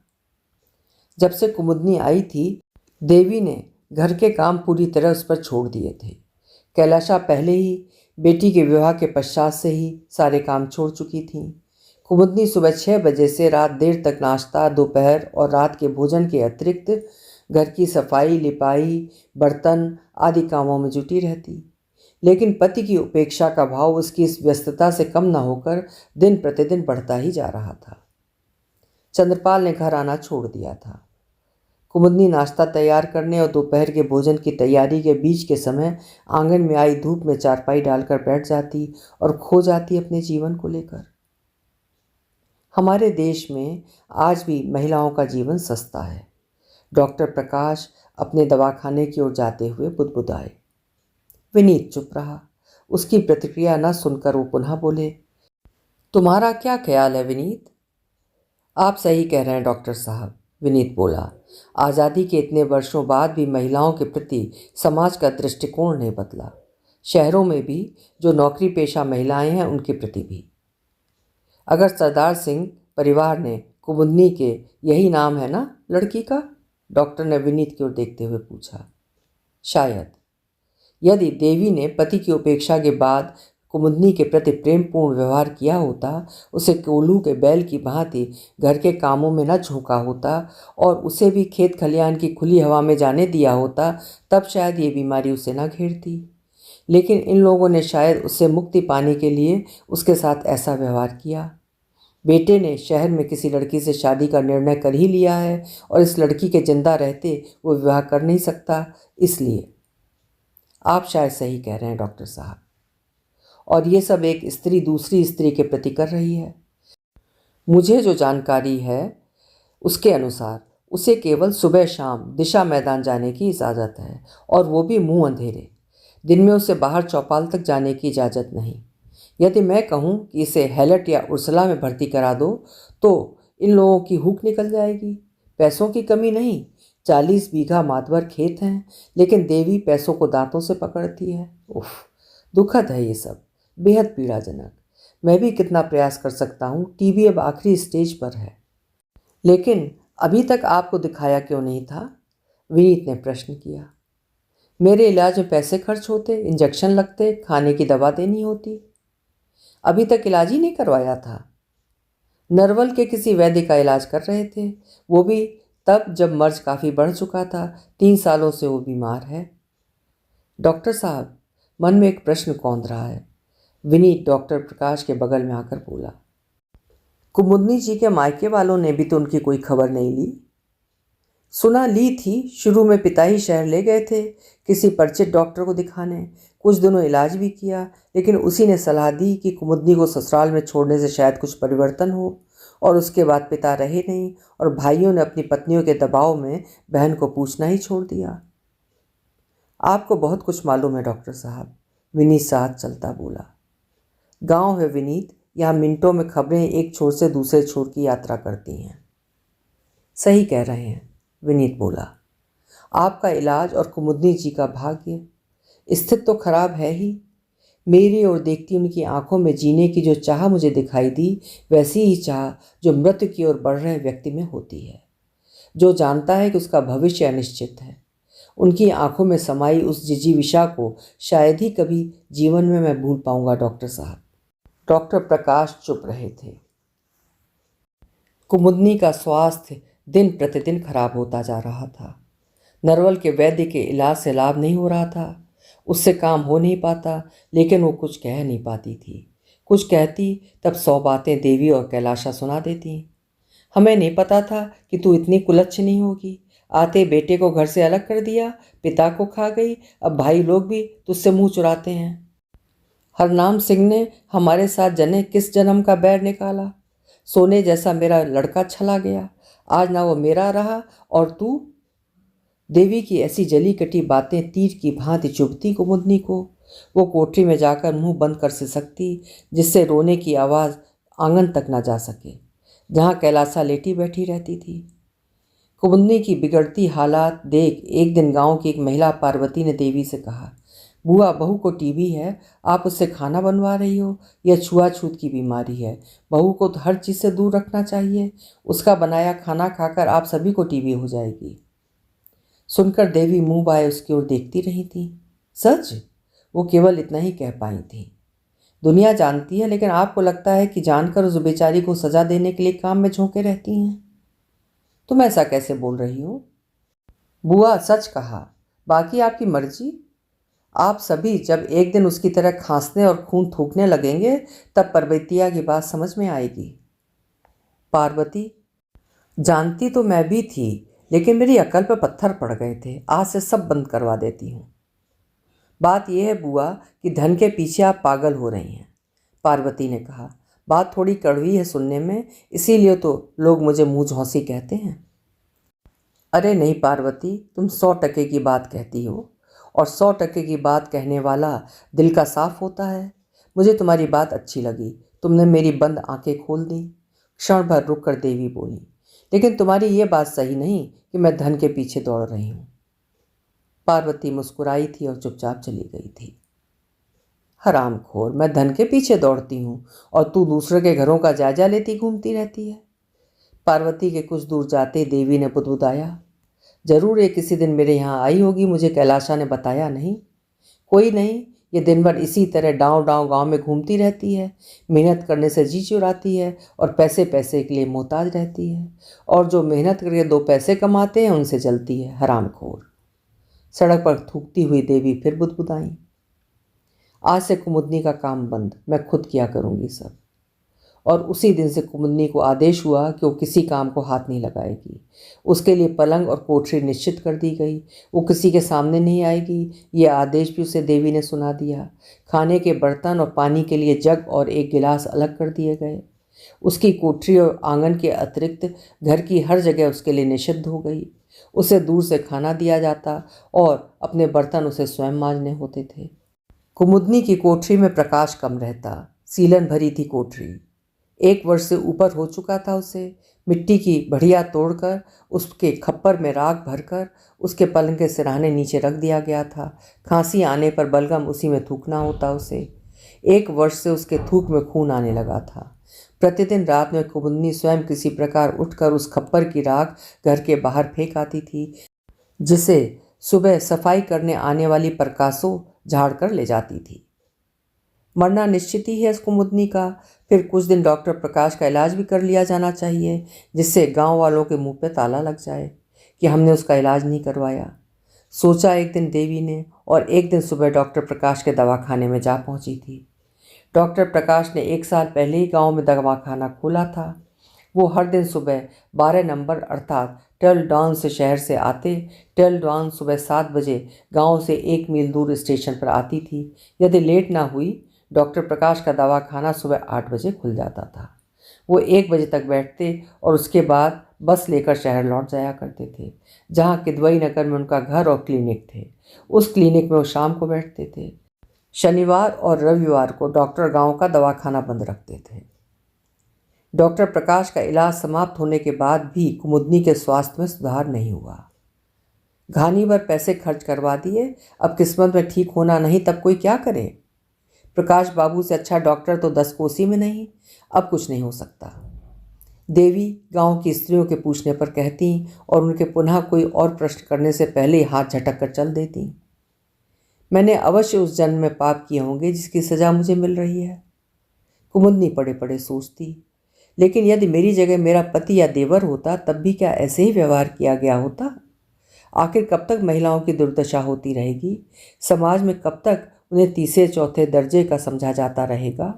Speaker 1: जब से कुमुदनी आई थी, देवी ने घर के काम पूरी तरह उस पर छोड़ दिए थे। कैलाशा पहले ही बेटी के विवाह के पश्चात से ही सारे काम छोड़ चुकी थी। कुमुदनी सुबह 6 बजे से रात देर तक नाश्ता, दोपहर और रात के भोजन के अतिरिक्त घर की सफाई, लिपाई, बर्तन आदि कामों में जुटी रहती। लेकिन पति की उपेक्षा का भाव उसकी इस व्यस्तता से कम न होकर दिन प्रतिदिन बढ़ता ही जा रहा था। चंद्रपाल ने घर आना छोड़ दिया था। कुमुदनी नाश्ता तैयार करने और दोपहर के भोजन की तैयारी के बीच के समय आंगन में आई धूप में चारपाई डालकर बैठ जाती और खो जाती अपने जीवन को लेकर। हमारे देश में आज भी महिलाओं का जीवन सस्ता है। डॉक्टर प्रकाश अपने दवाखाने की ओर जाते हुए बुदबुदाए। विनीत चुप रहा। उसकी प्रतिक्रिया न सुनकर वो पुनः बोले, तुम्हारा क्या ख्याल है विनीत? आप सही कह रहे हैं डॉक्टर साहब, विनीत बोला। आज़ादी के इतने वर्षों बाद भी महिलाओं के प्रति समाज का दृष्टिकोण नहीं बदला। शहरों में भी जो नौकरी पेशा महिलाएं हैं उनके प्रति भी। अगर सरदार सिंह परिवार ने कुमुदनी के यही नाम है ना लड़की का? डॉक्टर ने विनीत की ओर देखते हुए पूछा। शायद। यदि देवी ने पति की उपेक्षा के बाद कुमुदनी के प्रति प्रेमपूर्ण व्यवहार किया होता, उसे कोल्हू के बैल की भांति घर के कामों में न झोंका होता और उसे भी खेत खलियान की खुली हवा में जाने दिया होता, तब शायद ये बीमारी उसे न घेरती। लेकिन इन लोगों ने शायद उससे मुक्ति पाने के लिए उसके साथ ऐसा व्यवहार किया। बेटे ने शहर में किसी लड़की से शादी का निर्णय कर ही लिया है और इस लड़की के जिंदा रहते वो विवाह कर नहीं सकता, इसलिए। आप शायद सही कह रहे हैं डॉक्टर साहब। और ये सब एक स्त्री दूसरी स्त्री के प्रति कर रही है। मुझे जो जानकारी है उसके अनुसार उसे केवल सुबह शाम दिशा मैदान जाने की इजाज़त है और वो भी मुंह अंधेरे। दिन में उसे बाहर चौपाल तक जाने की इजाज़त नहीं। यदि मैं कहूँ कि इसे हैलट या उर्सला में भर्ती करा दो तो इन लोगों की हुक निकल जाएगी। पैसों की कमी नहीं, 40 बीघा मातबर खेत हैं, लेकिन देवी पैसों को दांतों से पकड़ती है। उफ, दुखद है ये सब, बेहद पीड़ाजनक। मैं भी कितना प्रयास कर सकता हूँ, टीबी अब आखिरी स्टेज पर है। लेकिन अभी तक आपको दिखाया क्यों नहीं था? विनीत ने प्रश्न किया। मेरे इलाज में पैसे खर्च होते, इंजेक्शन लगते, खाने की दवा देनी होती। अभी तक इलाज ही नहीं करवाया था। नरवल के किसी वैद्य का इलाज कर रहे थे, वो भी तब जब मर्ज काफ़ी बढ़ चुका था। 3 सालों से वो बीमार है। डॉक्टर साहब, मन में एक प्रश्न कौंध रहा है। विनीत डॉक्टर प्रकाश के बगल में आकर बोला। कुमुदनी जी के मायके वालों ने भी तो उनकी कोई खबर नहीं ली। सुना ली थी, शुरू में पिता ही शहर ले गए थे किसी परिचित डॉक्टर को दिखाने। कुछ दिनों इलाज भी किया, लेकिन उसी ने सलाह दी कि कुमुदनी को ससुराल में छोड़ने से शायद कुछ परिवर्तन हो। और उसके बाद पिता रहे नहीं और भाइयों ने अपनी पत्नियों के दबाव में बहन को पूछना ही छोड़ दिया। आपको बहुत कुछ मालूम है डॉक्टर साहब, विनीत साथ चलता बोला। गांव है विनीत, यहाँ मिनटों में खबरें एक छोर से दूसरे छोर की यात्रा करती हैं। सही कह रहे हैं, विनीत बोला। आपका इलाज और कुमुदनी जी का भाग्य, स्थिति तो खराब है ही। मेरी ओर देखती उनकी आंखों में जीने की जो चाह मुझे दिखाई दी, वैसी ही चाह जो मृत्यु की ओर बढ़ रहे व्यक्ति में होती है, जो जानता है कि उसका भविष्य अनिश्चित है। उनकी आंखों में समाई उस जिजीविषा को शायद ही कभी जीवन में मैं भूल पाऊंगा, डॉक्टर साहब। डॉक्टर प्रकाश चुप रहे थे। कुमुदनी का स्वास्थ्य दिन प्रतिदिन खराब होता जा रहा था। नरवल के वैद्य के इलाज से लाभ नहीं हो रहा था, उससे काम हो नहीं पाता, लेकिन वो कुछ कह नहीं पाती थी। कुछ कहती तब 100 बातें देवी और कैलाशा सुना देती। हमें नहीं पता था कि तू इतनी कुलच्छ नहीं होगी। आते बेटे को घर से अलग कर दिया, पिता को खा गई, अब भाई लोग भी तुझसे मुंह चुराते हैं। हरनाम सिंह ने हमारे साथ जने किस जन्म का बैर निकाला। सोने जैसा मेरा लड़का छला गया, आज ना वो मेरा रहा और तू। देवी की ऐसी जली कटी बातें तीर की भांति चुभती कुमुदनी को। वो कोठरी में जाकर मुंह बंद कर से सकती, जिससे रोने की आवाज़ आंगन तक ना जा सके, जहाँ कैलासा लेटी बैठी रहती थी। कुमुदनी की बिगड़ती हालात देख एक दिन गांव की एक महिला पार्वती ने देवी से कहा, बुआ बहू को टीबी है, आप उससे खाना बनवा रही हो? यह छुआछूत की बीमारी है, बहू को तो हर चीज़ से दूर रखना चाहिए। उसका बनाया खाना खाकर आप सभी को टीबी हो जाएगी। सुनकर देवी मुंह बाए उसकी ओर देखती रही थी। सच? वो केवल इतना ही कह पाई थी। दुनिया जानती है, लेकिन आपको लगता है कि जानकर उस बेचारी को सजा देने के लिए काम में झोंके रहती हैं। तुम ऐसा कैसे बोल रही हो? बुआ सच कहा, बाकी आपकी मर्जी। आप सभी जब एक दिन उसकी तरह खांसने और खून थूकने लगेंगे, तब पर्वतिया की बात समझ में आएगी। पार्वती, जानती तो मैं भी थी, लेकिन मेरी अकल पर पत्थर पड़ गए थे। आज से सब बंद करवा देती हूँ। बात यह है बुआ कि धन के पीछे आप पागल हो रही हैं, पार्वती ने कहा। बात थोड़ी कड़वी है सुनने में, इसीलिए तो लोग मुझे मुँह झौंसी कहते हैं। अरे नहीं पार्वती, तुम 100% की बात कहती हो, और 100% की बात कहने वाला दिल का साफ होता है। मुझे तुम्हारी बात अच्छी लगी, तुमने मेरी बंद आंखें खोल दी। क्षण भर रुक कर देवी बोली, लेकिन तुम्हारी ये बात सही नहीं कि मैं धन के पीछे दौड़ रही हूँ। पार्वती मुस्कुराई थी और चुपचाप चली गई थी। हरामखोर, मैं धन के पीछे दौड़ती हूँ और तू दूसरे के घरों का जायजा लेती घूमती रहती है। पार्वती के कुछ दूर जाते देवी ने बुदबुदाया, जरूर ये किसी दिन मेरे यहाँ आई होगी, मुझे कैलाशा ने बताया नहीं। कोई नहीं, ये दिन भर इसी तरह डांव डांव गांव में घूमती रहती है, मेहनत करने से जी चुराती है और पैसे पैसे के लिए मोहताज रहती है, और जो मेहनत करके 2 पैसे कमाते हैं उनसे जलती है, हरामखोर। सड़क पर थूकती हुई देवी फिर बुदबुदाई, आज से कुमुदनी का काम बंद, मैं खुद किया करूँगी सब। और उसी दिन से कुमुदनी को आदेश हुआ कि वो किसी काम को हाथ नहीं लगाएगी। उसके लिए पलंग और कोठरी निश्चित कर दी गई। वो किसी के सामने नहीं आएगी, ये आदेश भी उसे देवी ने सुना दिया। खाने के बर्तन और पानी के लिए जग और एक गिलास अलग कर दिए गए। उसकी कोठरी और आंगन के अतिरिक्त घर की हर जगह उसके लिए निषिद्ध हो गई। उसे दूर से खाना दिया जाता और अपने बर्तन उसे स्वयं मांजने होते थे। कुमुदनी की कोठरी में प्रकाश कम रहता, सीलन भरी थी कोठरी। 1 वर्ष से ऊपर हो चुका था उसे। मिट्टी की बढ़िया तोड़कर उसके खप्पर में राख भरकर उसके पलंग के सिरहाने नीचे रख दिया गया था। खांसी आने पर बलगम उसी में थूकना होता उसे। 1 वर्ष से उसके थूक में खून आने लगा था। प्रतिदिन रात में कुमुदनी स्वयं किसी प्रकार उठकर उस खप्पर की राख घर के बाहर फेंक आती थी, जिसे सुबह सफाई करने आने वाली प्रकाशो झाड़ कर ले जाती थी। मरना निश्चित ही है इस कुमुदनी का। फिर कुछ दिन डॉक्टर प्रकाश का इलाज भी कर लिया जाना चाहिए, जिससे गांव वालों के मुंह पे ताला लग जाए कि हमने उसका इलाज नहीं करवाया, सोचा एक दिन देवी ने। और एक दिन सुबह डॉक्टर प्रकाश के दवाखाने में जा पहुंची थी। डॉक्टर प्रकाश ने 1 साल पहले ही गांव में दवाखाना खोला था। वो हर दिन सुबह 12 नंबर अर्थात टेलडॉन से शहर से आते। टेलडॉन सुबह 7 बजे गांव से 1 मील दूर स्टेशन पर आती थी। यदि लेट ना हुई, डॉक्टर प्रकाश का दवाखाना सुबह 8 बजे खुल जाता था। वो 1 बजे तक बैठते और उसके बाद बस लेकर शहर लौट जाया करते थे, जहाँ किदवई नगर में उनका घर और क्लिनिक थे। उस क्लिनिक में वो शाम को बैठते थे। शनिवार और रविवार को डॉक्टर गांव का दवाखाना बंद रखते थे। डॉक्टर प्रकाश का इलाज समाप्त होने के बाद भी कुमुदनी के स्वास्थ्य में सुधार नहीं हुआ। घानी भर पैसे खर्च करवा दिए, अब किस्मत में ठीक होना नहीं तब कोई क्या करे। प्रकाश बाबू से अच्छा डॉक्टर तो 10 कोसी में नहीं, अब कुछ नहीं हो सकता। देवी गांव की स्त्रियों के पूछने पर कहती और उनके पुनः कोई और प्रश्न करने से पहले ही हाथ झटक कर चल देती। मैंने अवश्य उस जन्म में पाप किए होंगे जिसकी सजा मुझे मिल रही है, कुमुदनी पड़े पड़े सोचती। लेकिन यदि मेरी जगह मेरा पति या देवर होता तब भी क्या ऐसे ही व्यवहार किया गया होता? आखिर कब तक महिलाओं की दुर्दशा होती रहेगी? समाज में कब तक उन्हें तीसरे चौथे दर्जे का समझा जाता रहेगा?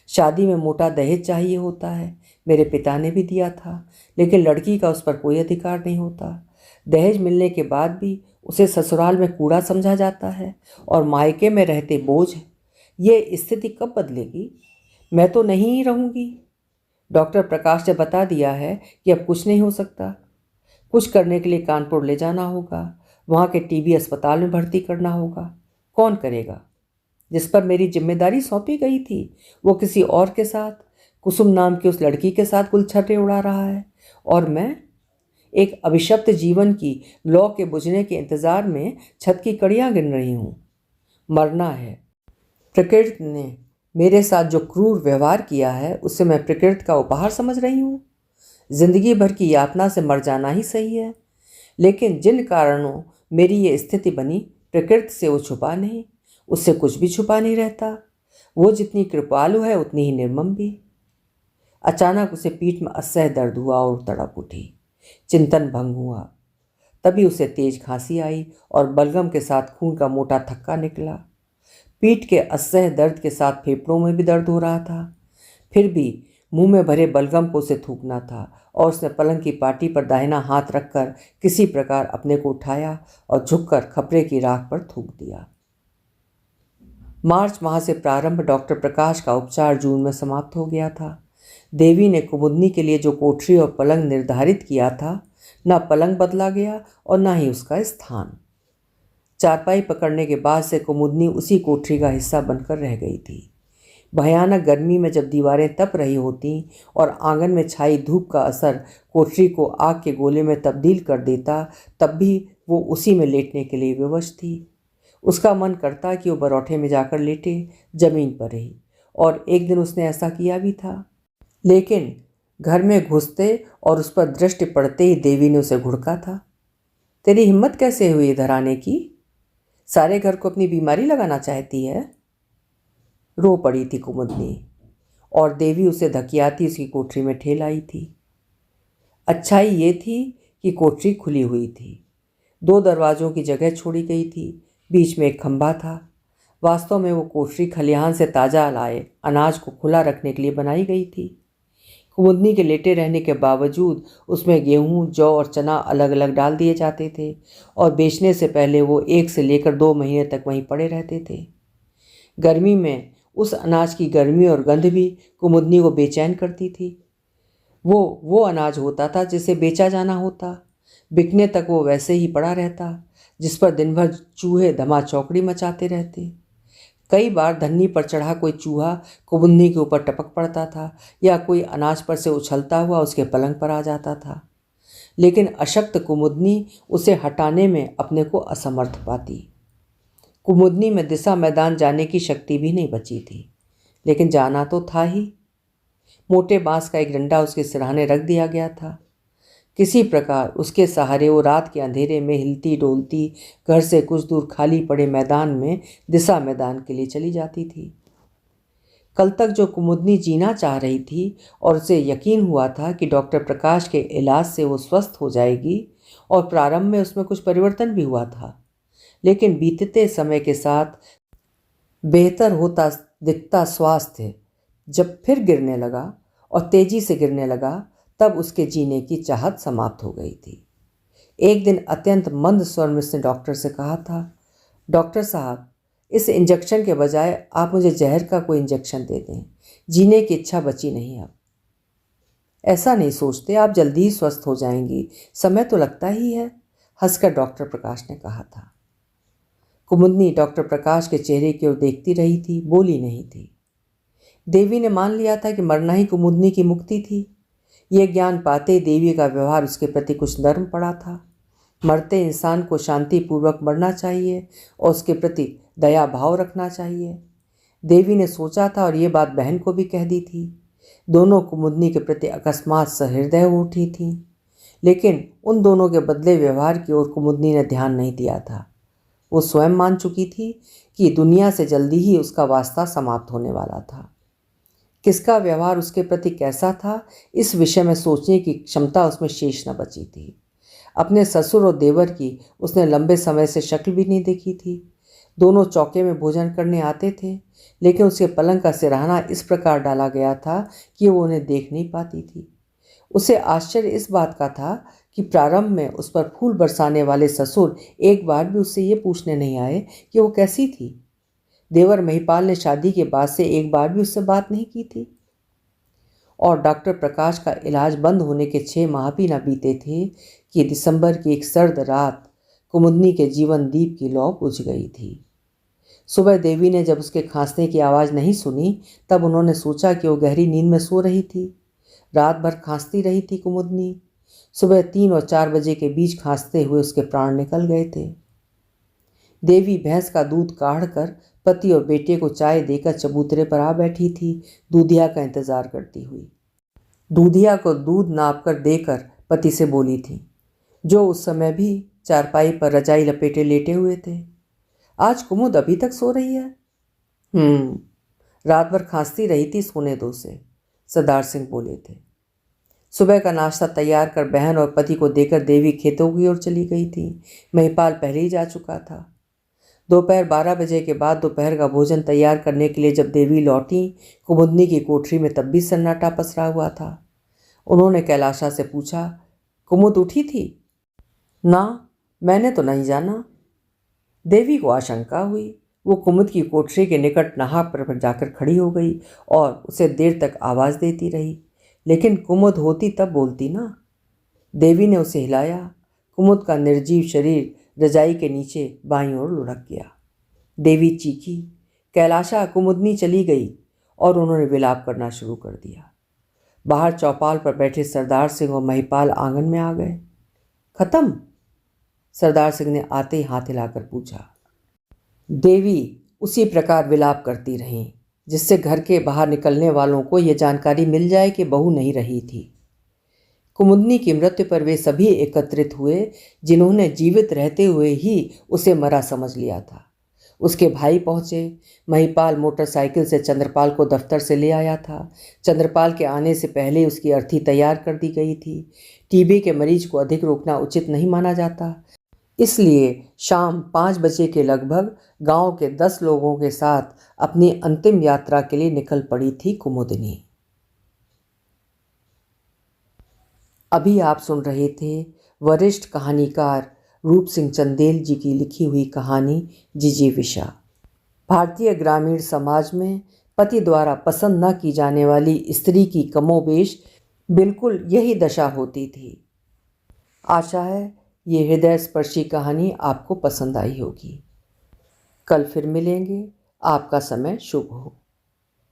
Speaker 1: शादी में मोटा दहेज चाहिए होता है, मेरे पिता ने भी दिया था, लेकिन लड़की का उस पर कोई अधिकार नहीं होता। दहेज मिलने के बाद भी उसे ससुराल में कूड़ा समझा जाता है और मायके में रहते बोझ। ये स्थिति कब बदलेगी? मैं तो नहीं रहूँगी। डॉक्टर प्रकाश ने बता दिया है कि अब कुछ नहीं हो सकता। कुछ करने के लिए कानपुर ले जाना होगा, वहाँ के टीबी अस्पताल में भर्ती करना होगा। कौन करेगा? जिस पर मेरी जिम्मेदारी सौंपी गई थी वो किसी और के साथ, कुसुम नाम की उस लड़की के साथ गुलछर्रे उड़ा रहा है, और मैं एक अभिशप्त जीवन की लौ के बुझने के इंतजार में छत की कड़ियाँ गिन रही हूँ। मरना है। प्रकृति ने मेरे साथ जो क्रूर व्यवहार किया है उसे मैं प्रकृति का उपहार समझ रही हूँ। जिंदगी भर की यातना से मर जाना ही सही है। लेकिन जिन कारणों मेरी ये स्थिति बनी, प्रकृति से वो छुपा नहीं, उससे कुछ भी छुपा नहीं रहता। वो जितनी कृपालु है उतनी ही निर्मम भी। अचानक उसे पीठ में असह्य दर्द हुआ और तड़प उठी। चिंतन भंग हुआ। तभी उसे तेज खांसी आई और बलगम के साथ खून का मोटा थक्का निकला। पीठ के असह्य दर्द के साथ फेफड़ों में भी दर्द हो रहा था। फिर भी मुंह में भरे बलगम को उसे थूकना था और उसने पलंग की पाटी पर दाहिना हाथ रखकर किसी प्रकार अपने को उठाया और झुककर खपरे की राख पर थूक दिया। मार्च माह से प्रारंभ डॉक्टर प्रकाश का उपचार जून में समाप्त हो गया था। देवी ने कुमुदनी के लिए जो कोठरी और पलंग निर्धारित किया था, न पलंग बदला गया और न ही उसका स्थान। चारपाई पकड़ने के बाद से कुमुदनी उसी कोठरी का हिस्सा बनकर रह गई थी। भयानक गर्मी में जब दीवारें तप रही होती और आंगन में छाई धूप का असर कोठरी को आग के गोले में तब्दील कर देता, तब भी वो उसी में लेटने के लिए विवश थी। उसका मन करता कि वो बरौठे में जाकर लेटे, जमीन पर रही, और एक दिन उसने ऐसा किया भी था। लेकिन घर में घुसते और उस पर दृष्टि पड़ते ही देवी ने उसे घुड़का था। तेरी हिम्मत कैसे हुई इधर आने की? सारे घर को अपनी बीमारी लगाना चाहती है? रो पड़ी थी कुमुदनी और देवी उसे धकियाती उसकी कोठरी में ठेल आई थी। अच्छाई ये थी कि कोठरी खुली हुई थी। 2 दरवाज़ों की जगह छोड़ी गई थी, बीच में एक खंभा था। वास्तव में वो कोठरी खलिहान से ताज़ा लाए अनाज को खुला रखने के लिए बनाई गई थी। कुमुदनी के लेटे रहने के बावजूद उसमें गेहूँ, जौ और चना अलग अलग डाल दिए जाते थे और बेचने से पहले वो 1 से लेकर 2 महीने तक वहीं पड़े रहते थे। गर्मी में उस अनाज की गर्मी और गंध भी कुमुदनी को बेचैन करती थी। वो अनाज होता था जिसे बेचा जाना होता। बिकने तक वो वैसे ही पड़ा रहता, जिस पर दिन भर चूहे धमा चौकड़ी मचाते रहते। कई बार धन्नी पर चढ़ा कोई चूहा कुमुदनी के ऊपर टपक पड़ता था या कोई अनाज पर से उछलता हुआ उसके पलंग पर आ जाता था। लेकिन अशक्त कुमुदनी उसे हटाने में अपने को असमर्थ पाती। कुमुदनी में दिशा मैदान जाने की शक्ति भी नहीं बची थी, लेकिन जाना तो था ही। मोटे बांस का एक डंडा उसके सिरहाने रख दिया गया था। किसी प्रकार उसके सहारे वो रात के अंधेरे में हिलती डोलती घर से कुछ दूर खाली पड़े मैदान में दिशा मैदान के लिए चली जाती थी। कल तक जो कुमुदनी जीना चाह रही थी और उसे यकीन हुआ था कि डॉक्टर प्रकाश के इलाज से वो स्वस्थ हो जाएगी, और प्रारंभ में उसमें कुछ परिवर्तन भी हुआ था, लेकिन बीतते समय के साथ बेहतर होता दिखता स्वास्थ्य जब फिर गिरने लगा और तेजी से गिरने लगा, तब उसके जीने की चाहत समाप्त हो गई थी। एक दिन अत्यंत मंद स्वर में उसने डॉक्टर से कहा था, डॉक्टर साहब, इस इंजेक्शन के बजाय आप मुझे जहर का कोई इंजेक्शन दे दें, जीने की इच्छा बची नहीं अब। ऐसा नहीं सोचते, आप जल्दी ही स्वस्थ हो जाएंगी, समय तो लगता ही है, हंसकर डॉक्टर प्रकाश ने कहा था। कुमुदनी डॉक्टर प्रकाश के चेहरे की ओर देखती रही थी, बोली नहीं थी। देवी ने मान लिया था कि मरना ही कुमुदनी की मुक्ति थी। यह ज्ञान पाते देवी का व्यवहार उसके प्रति कुछ नर्म पड़ा था। मरते इंसान को शांतिपूर्वक मरना चाहिए और उसके प्रति दया भाव रखना चाहिए। देवी ने सोचा था और ये बात बहन को भी कह दी थी। दोनों कुमुदनी के प्रति अकस्मात सहृदय हो उठी थीं, लेकिन उन दोनों के बदले व्यवहार की ओर कुमुदनी ने ध्यान नहीं दिया था। वो स्वयं मान चुकी थी कि दुनिया से जल्दी ही उसका वास्ता समाप्त होने वाला था। किसका व्यवहार उसके प्रति कैसा था, इस विषय में सोचने की क्षमता उसमें शेष न बची थी। अपने ससुर और देवर की उसने लंबे समय से शक्ल भी नहीं देखी थी। दोनों चौके में भोजन करने आते थे, लेकिन उसके पलंग का सिरहाना इस प्रकार डाला गया था कि वो उन्हें देख नहीं पाती थी। उसे आश्चर्य इस बात का था कि प्रारंभ में उस पर फूल बरसाने वाले ससुर एक बार भी उससे ये पूछने नहीं आए कि वो कैसी थी। देवर महिपाल ने शादी के बाद से एक बार भी उससे बात नहीं की थी। और डॉक्टर प्रकाश का इलाज बंद होने के 6 माह भी न बीते थे कि दिसंबर की एक सर्द रात कुमुदनी के जीवन दीप की लौ बुझ गई थी। सुबह देवी ने जब उसके खांसने की आवाज़ नहीं सुनी, तब उन्होंने सोचा कि वो गहरी नींद में सो रही थी। रात भर खांसती रही थी कुमुदनी। सुबह 3 और 4 बजे के बीच खांसते हुए उसके प्राण निकल गए थे। देवी भैंस का दूध काढ़ कर पति और बेटे को चाय देकर चबूतरे पर आ बैठी थी, दूधिया का इंतजार करती हुई। दूधिया को दूध नाप कर देकर पति से बोली थी, जो उस समय भी चारपाई पर रजाई लपेटे लेटे हुए थे, आज कुमुद अभी तक सो रही है? रात भर खांसती रही थी, सोने दो से, सरदार सिंह बोले थे। सुबह का नाश्ता तैयार कर बहन और पति को देकर देवी खेतों की ओर चली गई थी। महिपाल पहले ही जा चुका था। दोपहर 12 बजे के बाद दोपहर का भोजन तैयार करने के लिए जब देवी लौटी, कुमुदनी की कोठरी में तब भी सन्नाटा पसरा हुआ था। उन्होंने कैलाशा से पूछा, कुमुद उठी थी? ना, मैंने तो नहीं जाना। देवी को आशंका हुई। वो कुमुद की कोठरी के निकट नाहक पर जाकर खड़ी हो गई और उसे देर तक आवाज़ देती रही, लेकिन कुमुद होती तब बोलती ना। देवी ने उसे हिलाया। कुमुद का निर्जीव शरीर रजाई के नीचे बाईं ओर लुढ़क गया। देवी चीखी। कैलाशा, कुमुदनी चली गई, और उन्होंने विलाप करना शुरू कर दिया। बाहर चौपाल पर बैठे सरदार सिंह और महिपाल आंगन में आ गए। खत्म? सरदार सिंह ने आते ही हाथ हिलाकर पूछा। देवी उसी प्रकार विलाप करती रहीं, जिससे घर के बाहर निकलने वालों को यह जानकारी मिल जाए कि बहू नहीं रही थी। कुमुदनी की मृत्यु पर वे सभी एकत्रित हुए जिन्होंने जीवित रहते हुए ही उसे मरा समझ लिया था। उसके भाई पहुंचे। महिपाल मोटरसाइकिल से चंद्रपाल को दफ्तर से ले आया था। चंद्रपाल के आने से पहले उसकी अर्थी तैयार कर दी गई थी। टीबी के मरीज को अधिक रोकना उचित नहीं माना जाता, इसलिए शाम 5 बजे के लगभग गांव के 10 लोगों के साथ अपनी अंतिम यात्रा के लिए निकल पड़ी थी कुमुदनी। अभी आप सुन रहे थे वरिष्ठ कहानीकार रूप सिंह चंदेल जी की लिखी हुई कहानी जिजीविषा। भारतीय ग्रामीण समाज में पति द्वारा पसंद न की जाने वाली स्त्री की कमोबेश बिल्कुल यही दशा होती थी। आशा है ये हृदय स्पर्शी कहानी आपको पसंद आई होगी। कल फिर मिलेंगे। आपका समय शुभ हो।